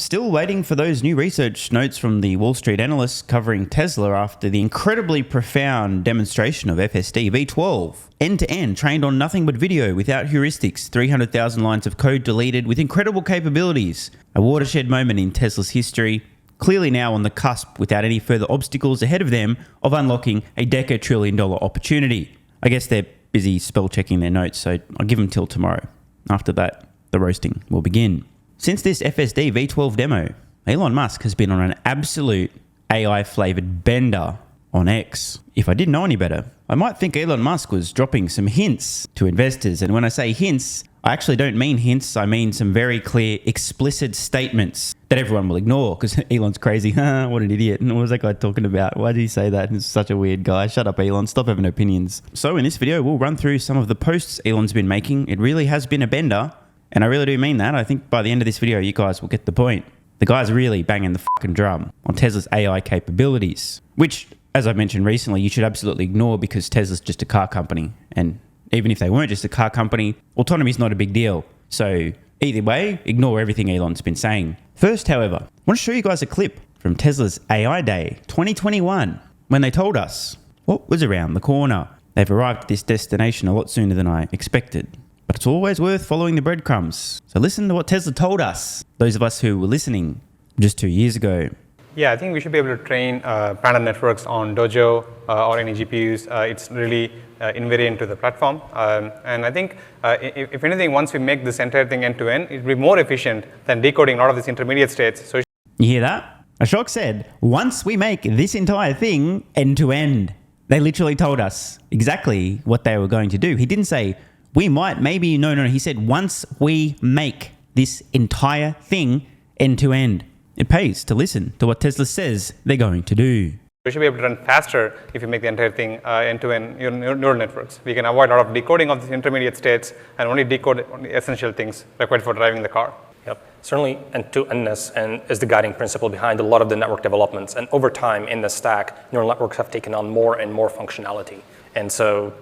Still waiting for those new research notes from the Wall Street analysts covering Tesla after the incredibly profound demonstration of FSD V12. End-to-end, trained on nothing but video without heuristics, 300,000 lines of code deleted with incredible capabilities. A watershed moment in Tesla's history, clearly now on the cusp without any further obstacles ahead of them of unlocking a decatrillion-dollar opportunity. I guess they're busy spell-checking their notes, so I'll give them till tomorrow. After that, the roasting will begin. Since this FSD V12 demo, Elon Musk has been on an absolute AI-flavoured bender on X. If I didn't know any better, I might think Elon Musk was dropping some hints to investors. And when I say hints, I actually don't mean hints. I mean some very clear, explicit statements that everyone will ignore because Elon's crazy. What an idiot. And what was that guy talking about? Why did he say that? He's such a weird guy. Shut up, Elon. Stop having opinions. So in this video, we'll run through some of the posts Elon's been making. It really has been a bender. And I really do mean that. I think by the end of this video, you guys will get the point. The guy's really banging the fucking drum on Tesla's AI capabilities, which, as I've mentioned recently, you should absolutely ignore because Tesla's just a car company. And even if they weren't just a car company, autonomy is not a big deal. So either way, ignore everything Elon's been saying. First, however, I want to show you guys a clip from Tesla's AI Day 2021 when they told us what was around the corner. They've arrived at this destination a lot sooner than I expected. But it's always worth following the breadcrumbs. So listen to what Tesla told us, those of us who were listening just 2 years ago. Yeah, I think we should be able to train random networks on Dojo or any GPUs. It's really invariant to the platform. And I think, if anything, once we make this entire thing end-to-end, it will be more efficient than decoding a lot of these intermediate states. So you hear that? Ashok said, once we make this entire thing end-to-end. They literally told us exactly what they were going to do. He didn't say, we might, maybe, no. He said, once we make this entire thing end-to-end. It pays to listen to what Tesla says they're going to do. We should be able to run faster if you make the entire thing end-to-end neural networks. We can avoid a lot of decoding of these intermediate states and only decode only essential things required for driving the car. Yep. Certainly, end-to-endness is the guiding principle behind a lot of the network developments. And over time in the stack, neural networks have taken on more and more functionality. And so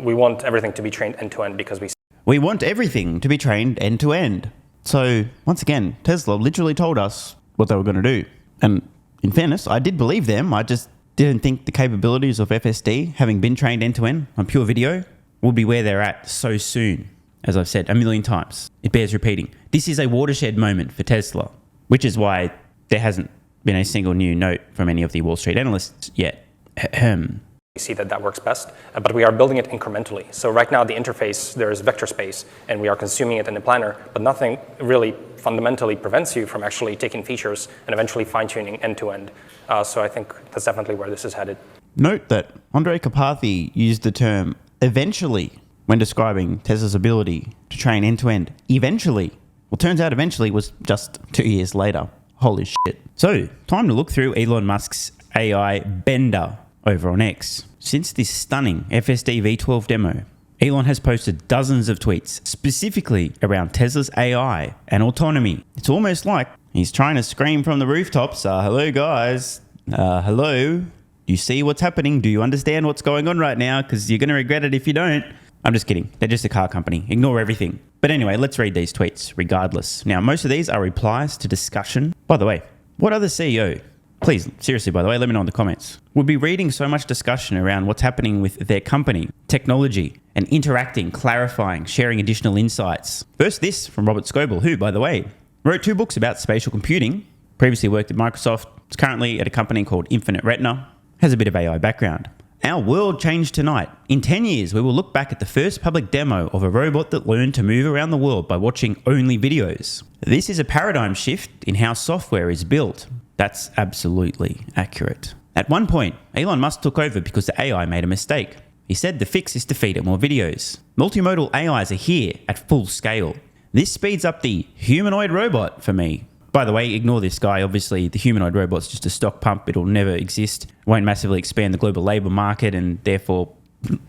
we want everything to be trained end-to-end because we want everything to be trained end-to-end. So once again, Tesla literally told us what they were going to do. And in fairness, I did believe them. I just didn't think the capabilities of FSD, having been trained end-to-end on pure video, would be where they're at so soon. As I've said a million times, it bears repeating. This is a watershed moment for Tesla, which is why there hasn't been a single new note from any of the Wall Street analysts yet. We see that works best, but we are building it incrementally. So right now the interface, there is vector space, and we are consuming it in the planner, but nothing really fundamentally prevents you from actually taking features and eventually fine-tuning end-to-end. So I think that's definitely where this is headed. Note that Andrej Karpathy used the term eventually when describing Tesla's ability to train end-to-end. Eventually. Well, turns out eventually was just 2 years later. Holy shit. So, time to look through Elon Musk's AI bender over on X. Since this stunning FSD V12 demo, Elon has posted dozens of tweets specifically around Tesla's AI and autonomy. It's almost like he's trying to scream from the rooftops, hello guys, hello, you see what's happening? Do you understand what's going on right now? Because you're going to regret it if you don't. I'm just kidding. They're just a car company. Ignore everything. But anyway, let's read these tweets regardless. Now, most of these are replies to discussion. By the way, what other CEO, please, seriously, by the way, let me know in the comments, would be reading so much discussion around what's happening with their company, technology, and interacting, clarifying, sharing additional insights? First, this from Robert Scoble, who, by the way, wrote 2 books about spatial computing, previously worked at Microsoft, is currently at a company called Infinite Retina, has a bit of AI background. Our world changed tonight. In 10 years, we will look back at the first public demo of a robot that learned to move around the world by watching only videos. This is a paradigm shift in how software is built. That's absolutely accurate. At one point, Elon Musk took over because the AI made a mistake. He said the fix is to feed it more videos. Multimodal AIs are here at full scale. This speeds up the humanoid robot for me. By the way, ignore this guy. Obviously, the humanoid robot's just a stock pump. It'll never exist. It won't massively expand the global labor market and therefore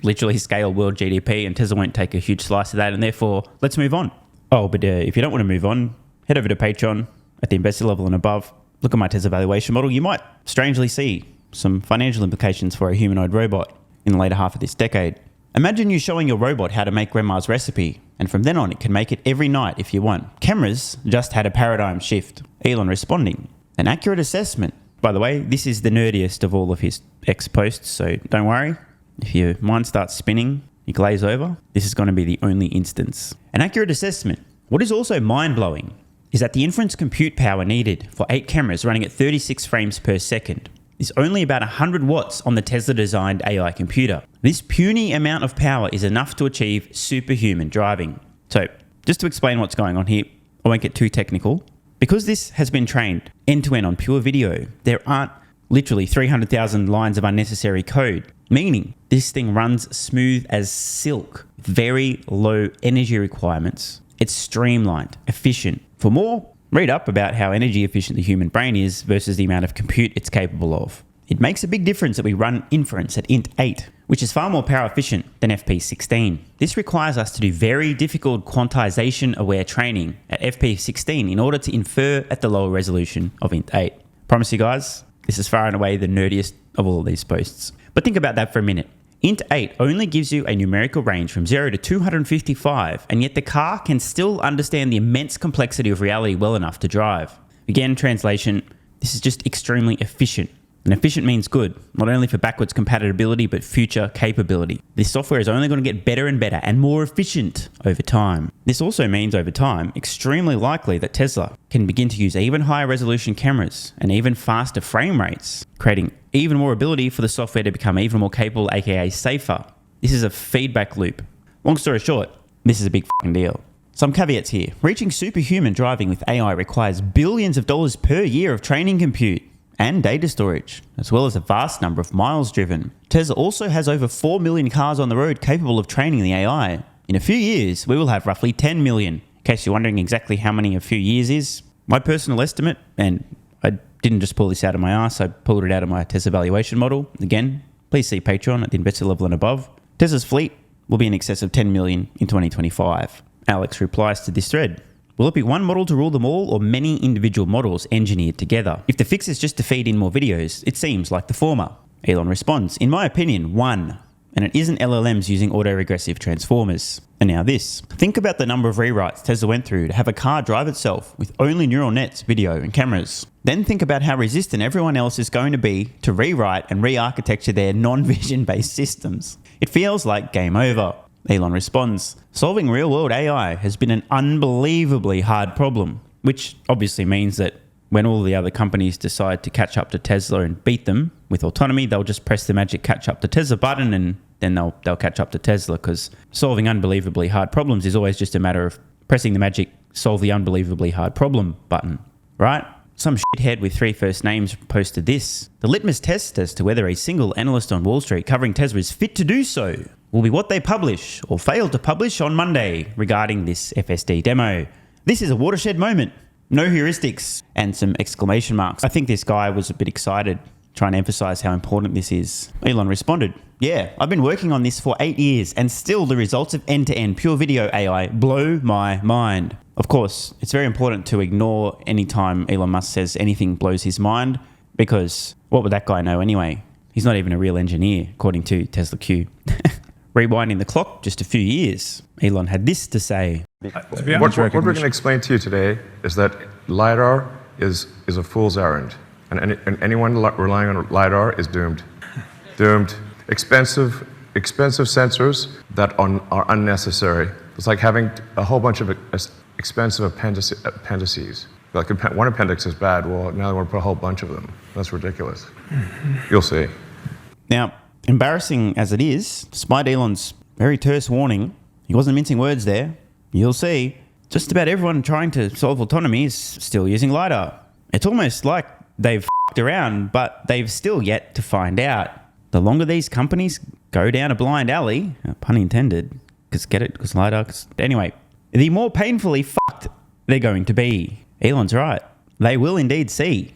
literally scale world GDP, and Tesla won't take a huge slice of that, and therefore, let's move on. Oh, but if you don't want to move on, head over to Patreon at the investor level and above. Look at my Tesla valuation model. You might strangely see some financial implications for a humanoid robot in the later half of this decade. Imagine you showing your robot how to make grandma's recipe, and from then on it can make it every night if you want. Cameras just had a paradigm shift. Elon responding, an accurate assessment. By the way, this is the nerdiest of all of his X posts, so don't worry. If your mind starts spinning, you glaze over, this is going to be the only instance. An accurate assessment. What is also mind-blowing is that the inference compute power needed for 8 cameras running at 36 frames per second is only about 100 watts on the Tesla-designed AI computer. This puny amount of power is enough to achieve superhuman driving. So, just to explain what's going on here, I won't get too technical. Because this has been trained end-to-end on pure video, there aren't literally 300,000 lines of unnecessary code, meaning this thing runs smooth as silk, very low energy requirements. It's streamlined, efficient. For more, read up about how energy efficient the human brain is versus the amount of compute it's capable of. It makes a big difference that we run inference at int 8, which is far more power efficient than FP16. This requires us to do very difficult quantization-aware training at FP16 in order to infer at the lower resolution of int 8. Promise you guys, this is far and away the nerdiest of all of these posts. But think about that for a minute. Int 8 only gives you a numerical range from 0 to 255, and yet the car can still understand the immense complexity of reality well enough to drive. Again, translation, this is just extremely efficient. And efficient means good, not only for backwards compatibility, but future capability. This software is only going to get better and better and more efficient over time. This also means over time, extremely likely that Tesla can begin to use even higher resolution cameras and even faster frame rates, creating even more ability for the software to become even more capable, aka safer. This is a feedback loop. Long story short, this is a big fucking deal. Some caveats here. Reaching superhuman driving with AI requires billions of dollars per year of training compute and data storage, as well as a vast number of miles driven. Tesla also has over 4 million cars on the road capable of training the AI. In a few years, we will have roughly 10 million. In case you're wondering exactly how many a few years is, my personal estimate, and I didn't just pull this out of my ass, I pulled it out of my Tesla valuation model. Again, please see Patreon at the investor level and above. Tesla's fleet will be in excess of 10 million in 2025. Alex replies to this thread. Will it be one model to rule them all or many individual models engineered together? If the fix is just to feed in more videos, it seems like the former. Elon responds, in my opinion, one. And it isn't LLMs using autoregressive transformers. And now this. Think about the number of rewrites Tesla went through to have a car drive itself with only neural nets, video and cameras. Then think about how resistant everyone else is going to be to rewrite and re-architecture their non-vision based systems. It feels like game over. Elon responds, solving real-world AI has been an unbelievably hard problem, which obviously means that when all the other companies decide to catch up to Tesla and beat them with autonomy, they'll just press the magic catch up to Tesla button and then they'll catch up to Tesla, because solving unbelievably hard problems is always just a matter of pressing the magic solve the unbelievably hard problem button, right? Some shithead with 3 first names posted this. The litmus test as to whether a single analyst on Wall Street covering Tesla is fit to do so will be what they publish or fail to publish on Monday regarding this FSD demo. This is a watershed moment. No heuristics and some exclamation marks. I think this guy was a bit excited, trying to emphasize how important this is. Elon responded, yeah, I've been working on this for 8 years and still the results of end-to-end pure video AI blow my mind. Of course, it's very important to ignore any time Elon Musk says anything blows his mind, because what would that guy know anyway? He's not even a real engineer, according to Tesla Q. Rewinding the clock just a few years, Elon had this to say. What we're going to explain to you today is that LiDAR is a fool's errand. And anyone relying on LiDAR is doomed. Doomed. Expensive sensors that are unnecessary. It's like having a whole bunch of expensive appendices. Like one appendix is bad, well, now they want to put a whole bunch of them. That's ridiculous. You'll see. Now, embarrassing as it is, despite Elon's very terse warning, he wasn't mincing words there. You'll see, just about everyone trying to solve autonomy is still using LiDAR. It's almost like they've f***ed around, but they've still yet to find out. The longer these companies go down a blind alley, pun intended, because LiDAR, anyway, the more painfully fucked they're going to be. Elon's right. They will indeed see.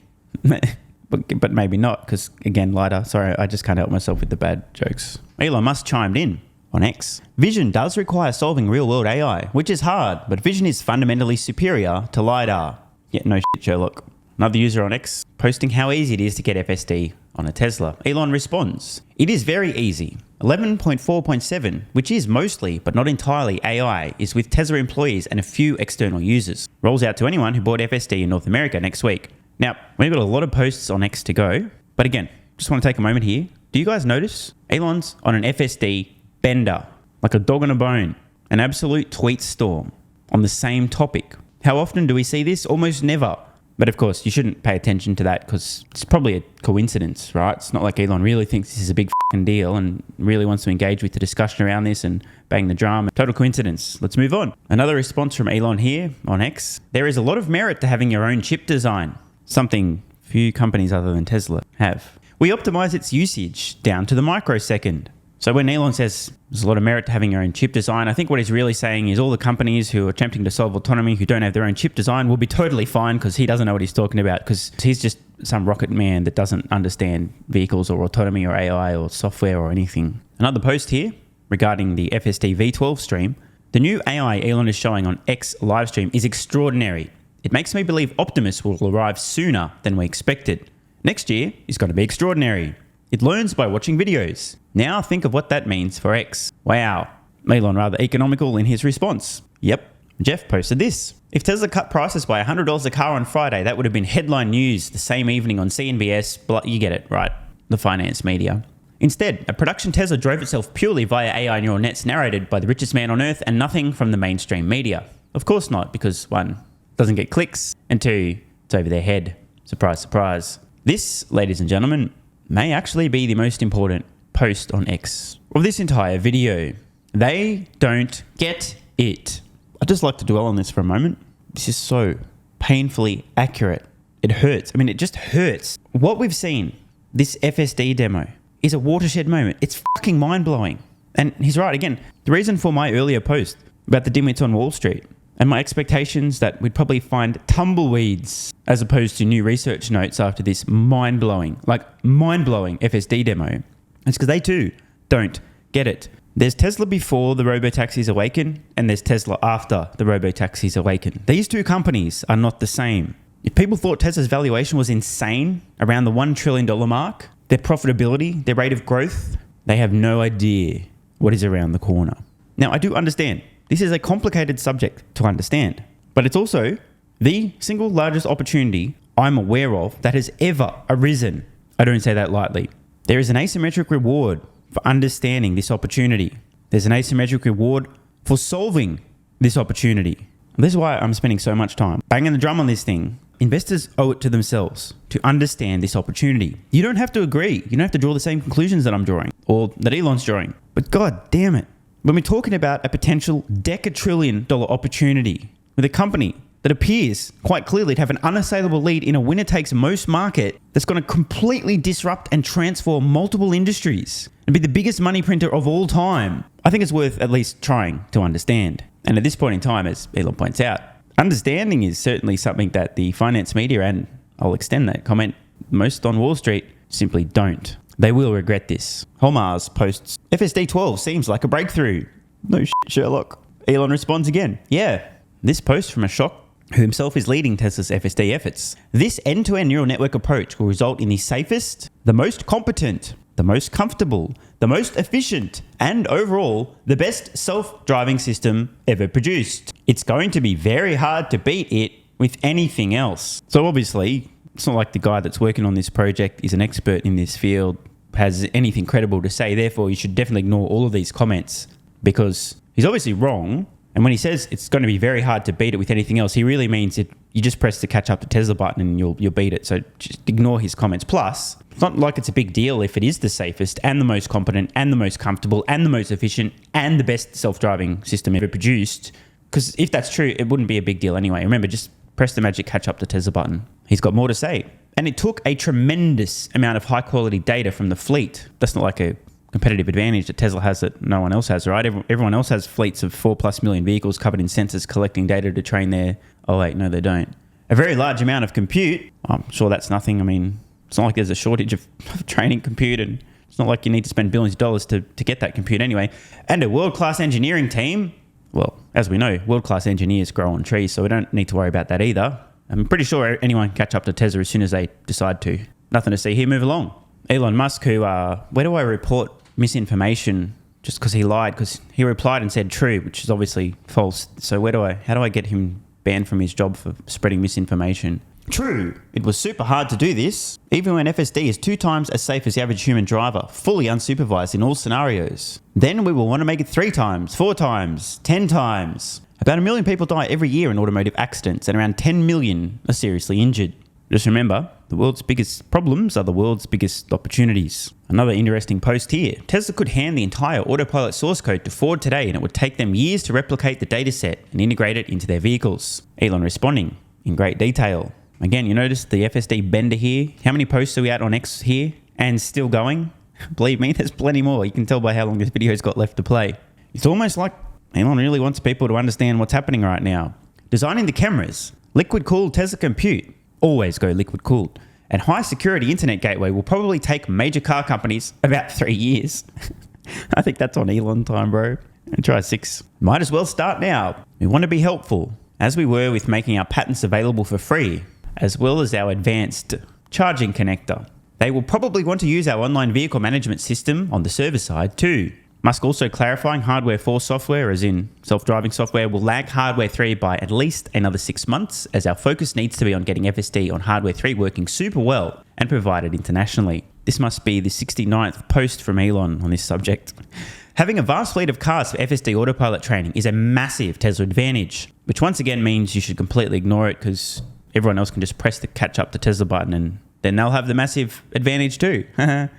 But maybe not, because again, LiDAR, sorry, I just can't help myself with the bad jokes. Elon Musk chimed in on X. Vision does require solving real-world AI, which is hard, but vision is fundamentally superior to LiDAR. Yeah, no shit, Sherlock. Another user on X posting how easy it is to get FSD on a Tesla. Elon responds, "It is very easy. 11.4.7, which is mostly, but not entirely, AI, is with Tesla employees and a few external users. Rolls out to anyone who bought FSD in North America next week." Now, we've got a lot of posts on X to go, but again, just want to take a moment here. Do you guys notice? Elon's on an FSD bender, like a dog on a bone, an absolute tweet storm on the same topic. How often do we see this? Almost never. But of course, you shouldn't pay attention to that because it's probably a coincidence, right? It's not like Elon really thinks this is a big fucking deal and really wants to engage with the discussion around this and bang the drum. Total coincidence. Let's move on. Another response from Elon here on X. "There is a lot of merit to having your own chip design, something few companies other than Tesla have. We optimize its usage down to the microsecond." So when Elon says there's a lot of merit to having your own chip design, I think what he's really saying is all the companies who are attempting to solve autonomy who don't have their own chip design will be totally fine because he doesn't know what he's talking about because he's just some rocket man that doesn't understand vehicles or autonomy or AI or software or anything. Another post here regarding the FSD V12 stream. "The new AI Elon is showing on X livestream is extraordinary. It makes me believe Optimus will arrive sooner than we expected. Next year is going to be extraordinary. It learns by watching videos. Now think of what that means for X." Wow. Elon rather economical in his response. Yep. Jeff posted this. "If Tesla cut prices by $100 a car on Friday, that would have been headline news the same evening on CNBS. You get it, right? The finance media. Instead, a production Tesla drove itself purely via AI neural nets narrated by the richest man on earth and nothing from the mainstream media. Of course not, because one, doesn't get clicks, and two, it's over their head. Surprise, surprise. This, ladies and gentlemen, may actually be the most important post on X of this entire video. They don't get it. I'd just like to dwell on this for a moment. This is so painfully accurate. It hurts. I mean, it just hurts. What we've seen, this FSD demo, is a watershed moment. It's fucking mind-blowing. And he's right, again, the reason for my earlier post about the dimwits on Wall Street and my expectations that we'd probably find tumbleweeds as opposed to new research notes after this mind-blowing FSD demo. It's because they too don't get it. There's Tesla before the robotaxis awaken, and there's Tesla after the robotaxis awaken. These two companies are not the same. If people thought Tesla's valuation was insane, around the $1 trillion mark, their profitability, their rate of growth, they have no idea what is around the corner. Now, I do understand this is a complicated subject to understand, but it's also the single largest opportunity I'm aware of that has ever arisen. I don't say that lightly. There is an asymmetric reward for understanding this opportunity. There's an asymmetric reward for solving this opportunity. This is why I'm spending so much time banging the drum on this thing. Investors owe it to themselves to understand this opportunity. You don't have to agree. You don't have to draw the same conclusions that I'm drawing or that Elon's drawing. But god damn it, when we're talking about a potential decatrillion-dollar opportunity with a company that appears quite clearly to have an unassailable lead in a winner-takes-most market that's going to completely disrupt and transform multiple industries and be the biggest money printer of all time, I think it's worth at least trying to understand. And at this point in time, as Elon points out, understanding is certainly something that the finance media, and I'll extend that comment, most on Wall Street, simply don't. They will regret this. Holmars posts, FSD 12 seems like a breakthrough. No shit, Sherlock. Elon responds again. Yeah, this post from a shock who himself is leading Tesla's FSD efforts. This end-to-end neural network approach will result in the safest, the most competent, the most comfortable, the most efficient, and overall, the best self-driving system ever produced. It's going to be very hard to beat it with anything else. So obviously, it's not like the guy that's working on this project is an expert in this field, has anything credible to say. Therefore, you should definitely ignore all of these comments because he's obviously wrong. And when he says it's going to be very hard to beat it with anything else, he really means it. You just press the catch up to Tesla button and you'll beat it. So just ignore his comments. Plus, it's not like it's a big deal if it is the safest and the most competent and the most comfortable and the most efficient and the best self-driving system ever produced. Because if that's true, it wouldn't be a big deal anyway. Remember, just press the magic catch up to Tesla button. He's got more to say. And it took a tremendous amount of high quality data from the fleet. That's not like a competitive advantage that Tesla has that no one else has, right? Everyone else has fleets of 4+ million vehicles covered in sensors collecting data to train their... Oh wait, no, they don't. A very large amount of compute. I'm sure that's nothing. I mean, it's not like there's a shortage of training compute, and it's not like you need to spend billions of dollars to get that compute anyway. And a world-class engineering team. Well, as we know, world-class engineers grow on trees, so we don't need to worry about that either. I'm pretty sure anyone can catch up to Tesla as soon as they decide to. Nothing to see here, move along. Elon Musk, who, where do I report misinformation just because he lied? Because he replied and said true, which is obviously false. So how do I get him banned from his job for spreading misinformation? True. It was super hard to do this, even when FSD is 2 times as safe as the average human driver, fully unsupervised in all scenarios. Then we will want to make it 3 times, 4 times, 10 times. About 1 million people die every year in automotive accidents, and around 10 million are seriously injured. Just remember, the world's biggest problems are the world's biggest opportunities. Another interesting post here. Tesla could hand the entire autopilot source code to Ford today, and it would take them years to replicate the dataset and integrate it into their vehicles. Elon responding in great detail. Again, you notice the FSD bender here. How many posts are we at on X here? And still going? Believe me, there's plenty more. You can tell by how long this video's got left to play. It's almost like Elon really wants people to understand what's happening right now. Designing the cameras. Liquid-cooled Tesla compute. Always go liquid-cooled. And high-security internet gateway will probably take major car companies about 3 years. I think that's on Elon time, bro. And try 6. Might as well start now. We want to be helpful, as we were with making our patents available for free, as well as our advanced charging connector. They will probably want to use our online vehicle management system on the server side too. Musk also clarifying hardware 4 software, as in self-driving software, will lag hardware 3 by at least another 6 months, as our focus needs to be on getting FSD on hardware 3 working super well and provided internationally. This must be the 69th post from Elon on this subject. Having a vast fleet of cars for FSD autopilot training is a massive Tesla advantage, which once again means you should completely ignore it because everyone else can just press the catch up to Tesla button and then they'll have the massive advantage too.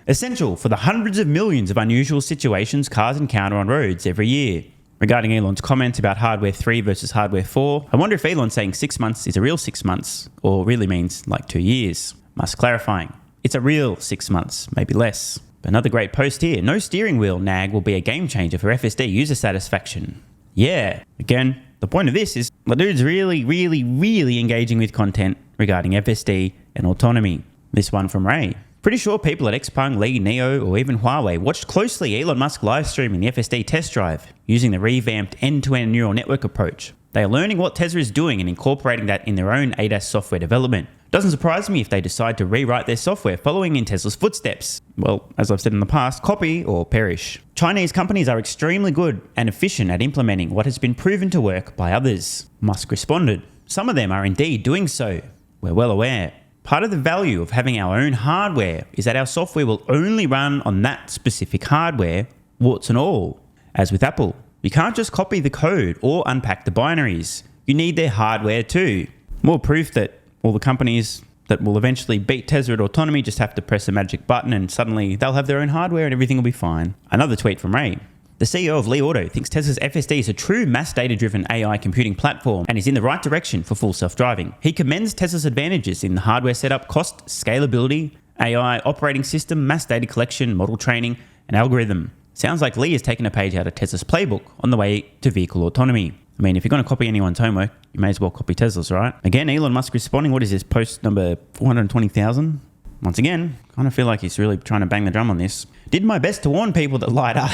Essential for the hundreds of millions of unusual situations cars encounter on roads every year. Regarding Elon's comments about hardware 3 versus hardware 4, I wonder if Elon's saying 6 months is a real 6 months or really means like 2 years. Musk clarifying, it's a real 6 months, maybe less. But another great post here, no steering wheel nag will be a game changer for FSD user satisfaction. Yeah, again, the point of this is the dude's really engaging with content regarding FSD and autonomy. This one from Ray. Pretty sure people at Xpeng, Li, Neo, or even Huawei watched closely Elon Musk live streaming the FSD test drive using the revamped end-to-end neural network approach. They are learning what Tesla is doing and incorporating that in their own ADAS software development. Doesn't surprise me if they decide to rewrite their software following in Tesla's footsteps. Well, as I've said in the past, copy or perish. Chinese companies are extremely good and efficient at implementing what has been proven to work by others. Musk responded, some of them are indeed doing so. We're well aware. Part of the value of having our own hardware is that our software will only run on that specific hardware, warts and all. As with Apple, you can't just copy the code or unpack the binaries. You need their hardware too. More proof that all the companies that will eventually beat Tesla at autonomy just have to press a magic button and suddenly they'll have their own hardware and everything will be fine. Another tweet from Ray. The CEO of Li Auto thinks Tesla's FSD is a true mass data-driven AI computing platform and is in the right direction for full self-driving. He commends Tesla's advantages in the hardware setup, cost, scalability, AI, operating system, mass data collection, model training, and algorithm. Sounds like Li has taken a page out of Tesla's playbook on the way to vehicle autonomy. I mean, if you're going to copy anyone's homework, you may as well copy Tesla's, right? Again, Elon Musk responding. What is this, post number 420,000? Once again, kind of feel like he's really trying to bang the drum on this. Did my best to warn people that LiDAR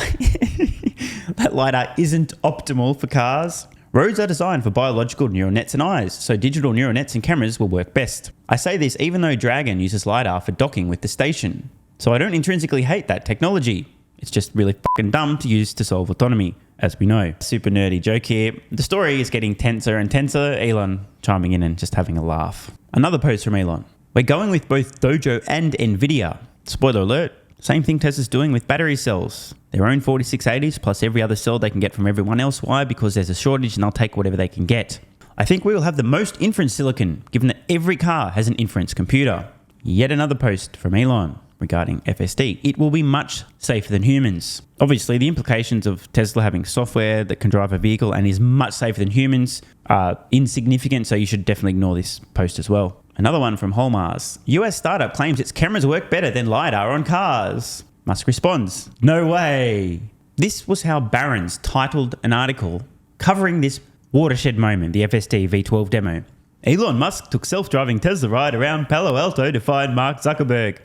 isn't optimal for cars. Roads are designed for biological neural nets and eyes, so digital neural nets and cameras will work best. I say this even though Dragon uses LiDAR for docking with the station. So I don't intrinsically hate that technology. It's just really fucking dumb to use to solve autonomy, as we know. Super nerdy joke here. The story is getting tenser and tenser. Elon chiming in and just having a laugh. Another post from Elon. We're going with both Dojo and NVIDIA. Spoiler alert, same thing Tesla's doing with battery cells. Their own 4680s plus every other cell they can get from everyone else. Why? Because there's a shortage and they'll take whatever they can get. I think we will have the most inference silicon, given that every car has an inference computer. Yet another post from Elon regarding FSD. It will be much safer than humans. Obviously, the implications of Tesla having software that can drive a vehicle and is much safer than humans are insignificant, so you should definitely ignore this post as well. Another one from Holmars. US startup claims its cameras work better than LiDAR on cars. Musk responds, no way. This was how Barron's titled an article covering this watershed moment, the FSD V12 demo. Elon Musk took self-driving Tesla ride around Palo Alto to find Mark Zuckerberg.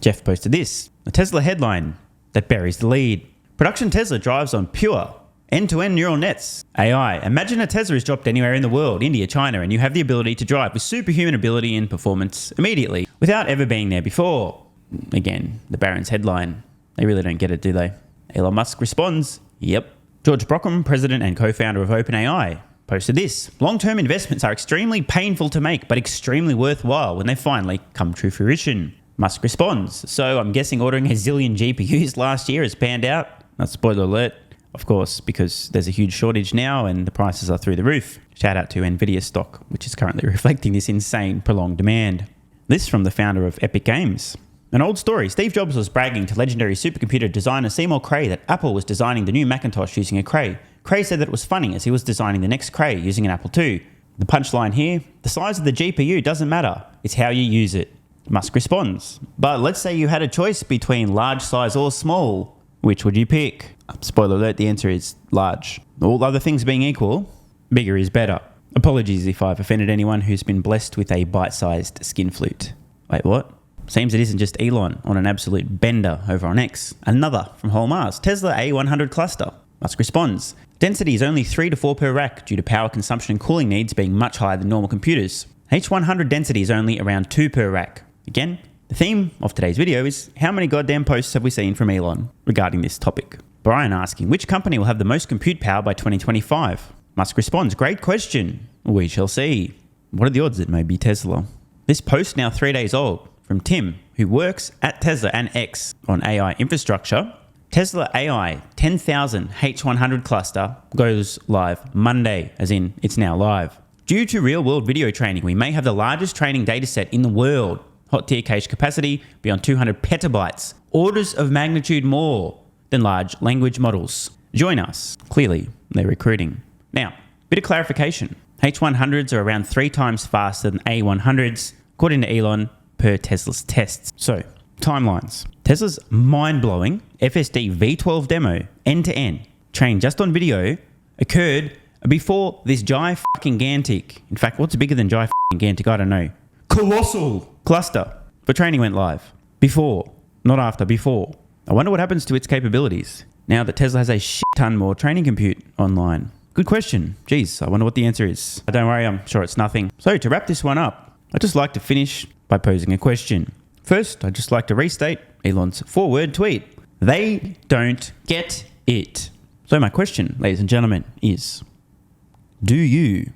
Jeff posted this, a Tesla headline that buries the lead. Production Tesla drives on pure End-to-end neural nets. AI. Imagine a Tesla is dropped anywhere in the world, India, China, and you have the ability to drive with superhuman ability and performance immediately, without ever being there before. Again, the Barron's headline. They really don't get it, do they? Elon Musk responds, yep. George Brockman, president and co-founder of OpenAI, posted this. Long-term investments are extremely painful to make, but extremely worthwhile when they finally come to fruition. Musk responds, so I'm guessing ordering a zillion GPUs last year has panned out. Not spoiler alert, of course, because there's a huge shortage now and the prices are through the roof. Shout out to Nvidia stock, which is currently reflecting this insane prolonged demand. This from the founder of Epic Games. An old story, Steve Jobs was bragging to legendary supercomputer designer Seymour Cray that Apple was designing the new Macintosh using a Cray. Cray said that it was funny as he was designing the next Cray using an Apple II. The punchline here, the size of the GPU doesn't matter, it's how you use it. Musk responds, but let's say you had a choice between large size or small, which would you pick? Spoiler alert, the answer is large. All other things being equal, bigger is better. Apologies if I've offended anyone who's been blessed with a bite-sized skin flute. Wait, what? Seems it isn't just Elon on an absolute bender over on X. Another from Whole Mars, Tesla A100 cluster. Musk responds, density is only 3 to 4 per rack due to power consumption and cooling needs being much higher than normal computers. H100 density is only around 2 per rack. Again, the theme of today's video is how many goddamn posts have we seen from Elon regarding this topic? Brian asking, which company will have the most compute power by 2025? Musk responds, great question. We shall see. What are the odds it may be Tesla? This post now 3 days old from Tim, who works at Tesla and X on AI infrastructure. Tesla AI 10,000 H100 cluster goes live Monday, as in it's now live. Due to real-world video training, we may have the largest training dataset in the world. Hot tier cache capacity beyond 200 petabytes, orders of magnitude more than large language models. Join us. Clearly, they're recruiting. Now, bit of clarification. H100s are around 3 times faster than A100s, according to Elon, per Tesla's tests. So, timelines. Tesla's mind-blowing FSD V12 demo, end-to-end, trained just on video, occurred before this gigantic, in fact, what's bigger than gigantic? I don't know. Colossal cluster for training went live. Before, not after, before. I wonder what happens to its capabilities now that Tesla has a shit ton more training compute online. Good question. Geez, I wonder what the answer is. Don't worry, I'm sure it's nothing. So to wrap this one up, I'd just like to finish by posing a question. First, I'd just like to restate Elon's 4-word tweet. They don't get it. So my question, ladies and gentlemen, is, do you?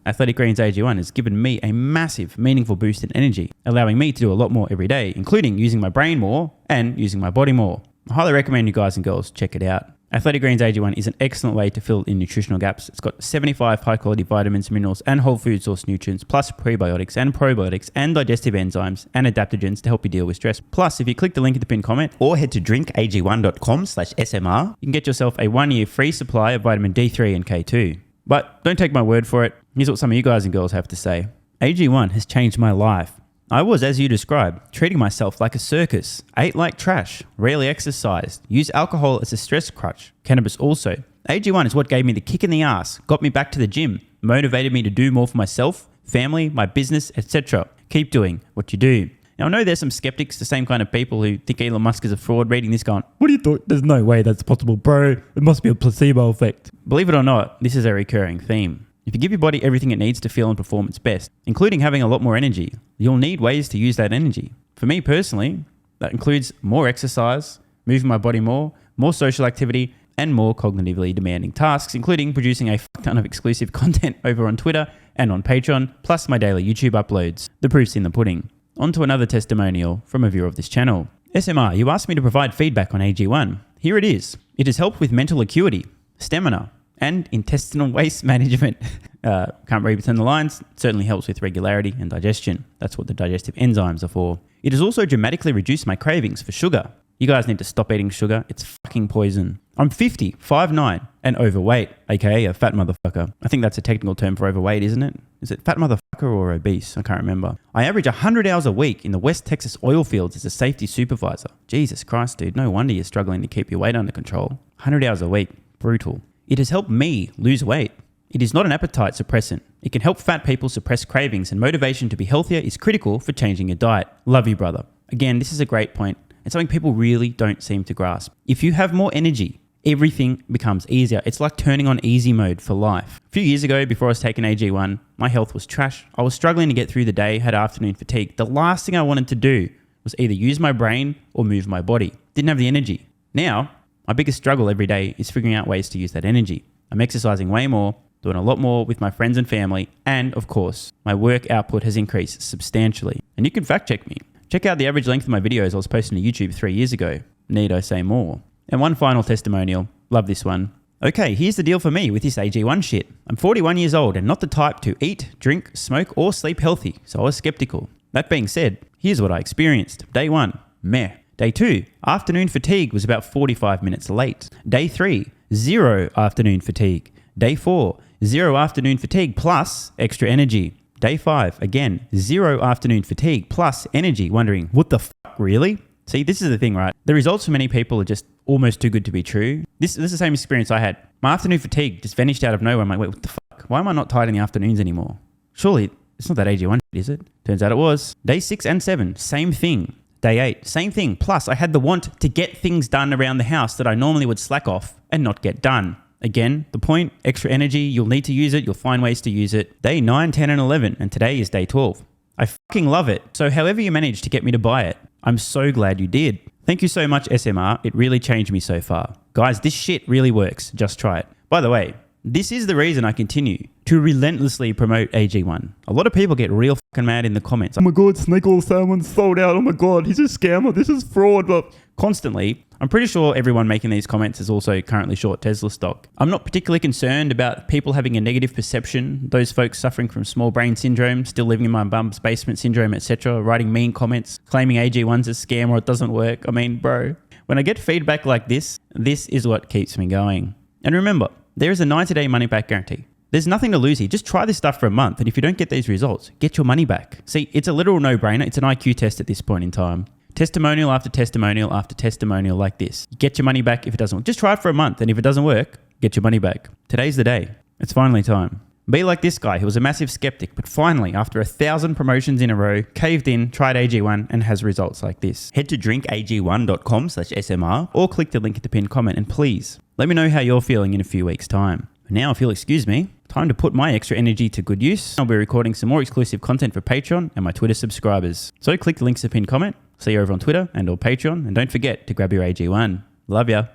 Athletic Greens AG1 has given me a massive, meaningful boost in energy, allowing me to do a lot more every day, including using my brain more and using my body more. I highly recommend you guys and girls check it out. Athletic Greens AG1 is an excellent way to fill in nutritional gaps. It's got 75 high-quality vitamins, minerals, and whole food source nutrients, plus prebiotics and probiotics and digestive enzymes and adaptogens to help you deal with stress. Plus, if you click the link in the pinned comment or head to drinkag1.com/SMR, you can get yourself a 1-year free supply of vitamin D3 and K2. But don't take my word for it. Here's what some of you guys and girls have to say. AG1 has changed my life. I was, as you described, treating myself like a circus, ate like trash, rarely exercised, used alcohol as a stress crutch, cannabis also. AG1 is what gave me the kick in the ass, got me back to the gym, motivated me to do more for myself, family, my business, etc. Keep doing what you do. Now, I know there's some skeptics, the same kind of people who think Elon Musk is a fraud, reading this going, what do you thought? There's no way that's possible, bro. It must be a placebo effect. Believe it or not, this is a recurring theme. If you give your body everything it needs to feel and perform its best, including having a lot more energy, you'll need ways to use that energy. For me personally, that includes more exercise, moving my body more social activity, and more cognitively demanding tasks, including producing a ton of exclusive content over on Twitter and on Patreon, plus my daily YouTube uploads. The proof's in the pudding. On to another testimonial from a viewer of this channel. SMR, you asked me to provide feedback on AG1. Here it is. It has helped with mental acuity, stamina, and intestinal waste management. Can't read between the lines. Certainly helps with regularity and digestion. That's what the digestive enzymes are for. It has also dramatically reduced my cravings for sugar. You guys need to stop eating sugar. It's fucking poison. I'm 50, 5'9", and overweight, aka a fat motherfucker. I think that's a technical term for overweight, isn't it? Is it fat motherfucker or obese? I can't remember. I average 100 hours a week in the West Texas oil fields as a safety supervisor. Jesus Christ, dude. No wonder you're struggling to keep your weight under control. 100 hours a week. Brutal. It has helped me lose weight. It is not an appetite suppressant. It can help fat people suppress cravings, and motivation to be healthier is critical for changing your diet. Love you, brother. Again, this is a great point. It's something people really don't seem to grasp. If you have more energy everything becomes easier. It's like turning on easy mode for life. A few years ago, before I was taking AG1, my health was trash. I was struggling to get through the day, had afternoon fatigue. The last thing I wanted to do was either use my brain or move my body. Didn't have the energy. Now, my biggest struggle every day is figuring out ways to use that energy. I'm exercising way more, doing a lot more with my friends and family, and of course, my work output has increased substantially. And you can fact check me. Check out the average length of my videos I was posting to YouTube 3 years ago. Need I say more? And one final testimonial. Love this one. Okay, here's the deal for me with this AG1 shit. I'm 41 years old and not the type to eat, drink, smoke, or sleep healthy, so I was skeptical. That being said, here's what I experienced. Day 1, meh. Day 2, afternoon fatigue was about 45 minutes late. Day 3, 0 afternoon fatigue. Day 4, 0 afternoon fatigue plus extra energy. Day 5, again, 0 afternoon fatigue plus energy, wondering, what the fuck, really? See, this is the thing, right? The results for many people are just almost too good to be true. This is the same experience I had. My afternoon fatigue just vanished out of nowhere. I'm like, wait, what the fuck? Why am I not tired in the afternoons anymore? Surely, it's not that AG1 shit, is it? Turns out it was. Day 6 and 7, same thing. Day 8, same thing. Plus, I had the want to get things done around the house that I normally would slack off and not get done. Again, the point, extra energy, you'll need to use it. You'll find ways to use it. Day 9, 10, and 11, and today is day 12. I fucking love it. So however you managed to get me to buy it, I'm so glad you did. Thank you so much, SMR. It really changed me so far. Guys, this shit really works. Just try it. By the way, this is the reason I continue to relentlessly promote AG1. A lot of people get real fucking mad in the comments. Oh my God, Snake Oil Salmon's sold out. Oh my God, he's a scammer. This is fraud. But constantly, I'm pretty sure everyone making these comments is also currently short Tesla stock. I'm not particularly concerned about people having a negative perception, those folks suffering from small brain syndrome, still living in my bum's basement syndrome, etc., writing mean comments, claiming AG1's a scam or it doesn't work. I mean, bro, when I get feedback like this is what keeps me going. And remember, there is a 90-day money-back guarantee. There's nothing to lose here. Just try this stuff for a month, and if you don't get these results, get your money back. See, it's a literal no-brainer. It's an IQ test at this point in time. Testimonial after testimonial after testimonial like this. Get your money back if it doesn't work. Just try it for a month, and if it doesn't work, get your money back. Today's the day. It's finally time. Be like this guy who was a massive skeptic, but finally, after 1,000 promotions in a row, caved in, tried AG1, and has results like this. Head to drinkag1.com/SMR or click the link at the pinned comment, and please, let me know how you're feeling in a few weeks' time. Now, if you'll excuse me, time to put my extra energy to good use. I'll be recording some more exclusive content for Patreon and my Twitter subscribers. So click the links at the pinned comment, see you over on Twitter and or Patreon, and don't forget to grab your AG1. Love ya.